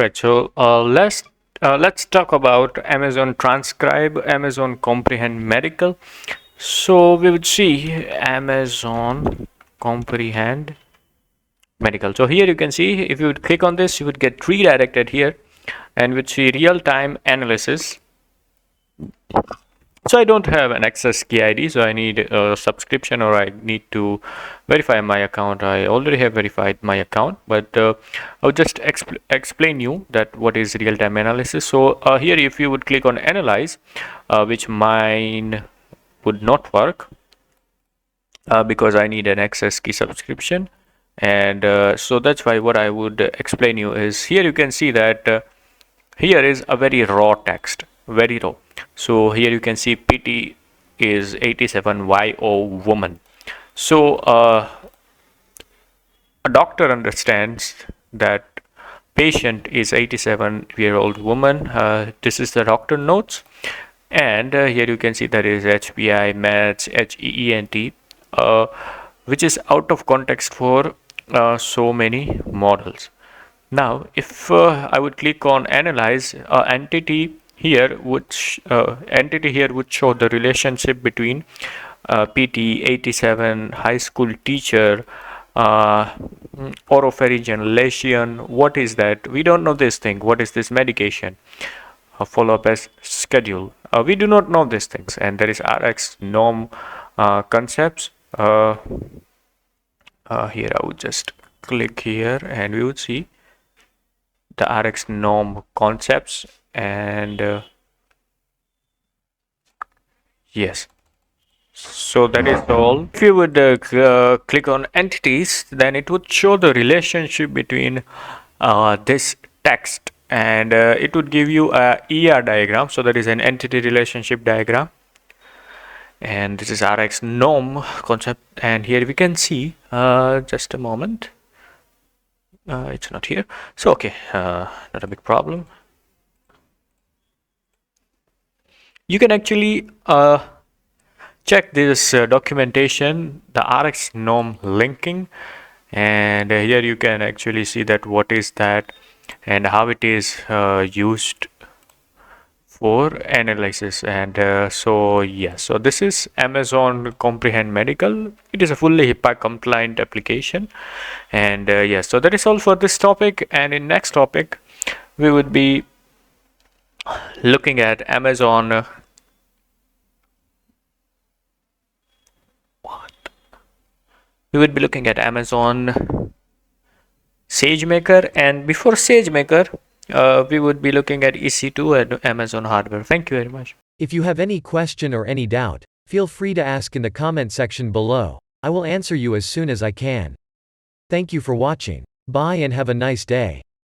Alright, so let's talk about Amazon Transcribe, Amazon Comprehend Medical. So we would see Amazon Comprehend Medical. So here you can see if you would click on this, you would get redirected here, and would see real-time analysis. So I don't have an access key ID, so I need a subscription or I need to verify my account. I already have verified my account, but I'll just explain you that what is real-time analysis. So here if you would click on analyze, which mine would not work because I need an access key subscription, and so that's why what I would explain you is here you can see that here is a very raw text, very raw. So here you can see PT is 87 YO woman. So a doctor understands that patient is 87-year-old woman. This is the doctor notes, and here you can see there is HPI, meds, HEENT, which is out of context for so many models. Now, if I would click on analyze, entity here would show the relationship between PT 87 high school teacher, oropharyngeal lesion. What is that? We don't know this thing. What is this medication? Follow up as schedule. We do not know these things, and there is RX norm concepts. Here I would just click here, and we would see the RX norm concepts, and yes, so that is all. If you would click on entities, then it would show the relationship between this text, and it would give you a ER diagram. So that is an entity relationship diagram, and this is RX norm concept, and here we can see just a moment. It's not here, so okay, not a big problem. You can actually check this documentation, the RX norm linking, and here you can actually see that what is that and how it is used for analysis. And so yes, so this is Amazon Comprehend Medical. It is a fully HIPAA compliant application, and yes, so that is all for this topic. And in next topic we would be looking at Amazon SageMaker, and before SageMaker we would be looking at EC2 and Amazon hardware. Thank you very much. If you have any question or any doubt, feel free to ask in the comment section below. I will answer you as soon as I can. Thank you for watching. Bye and have a nice day.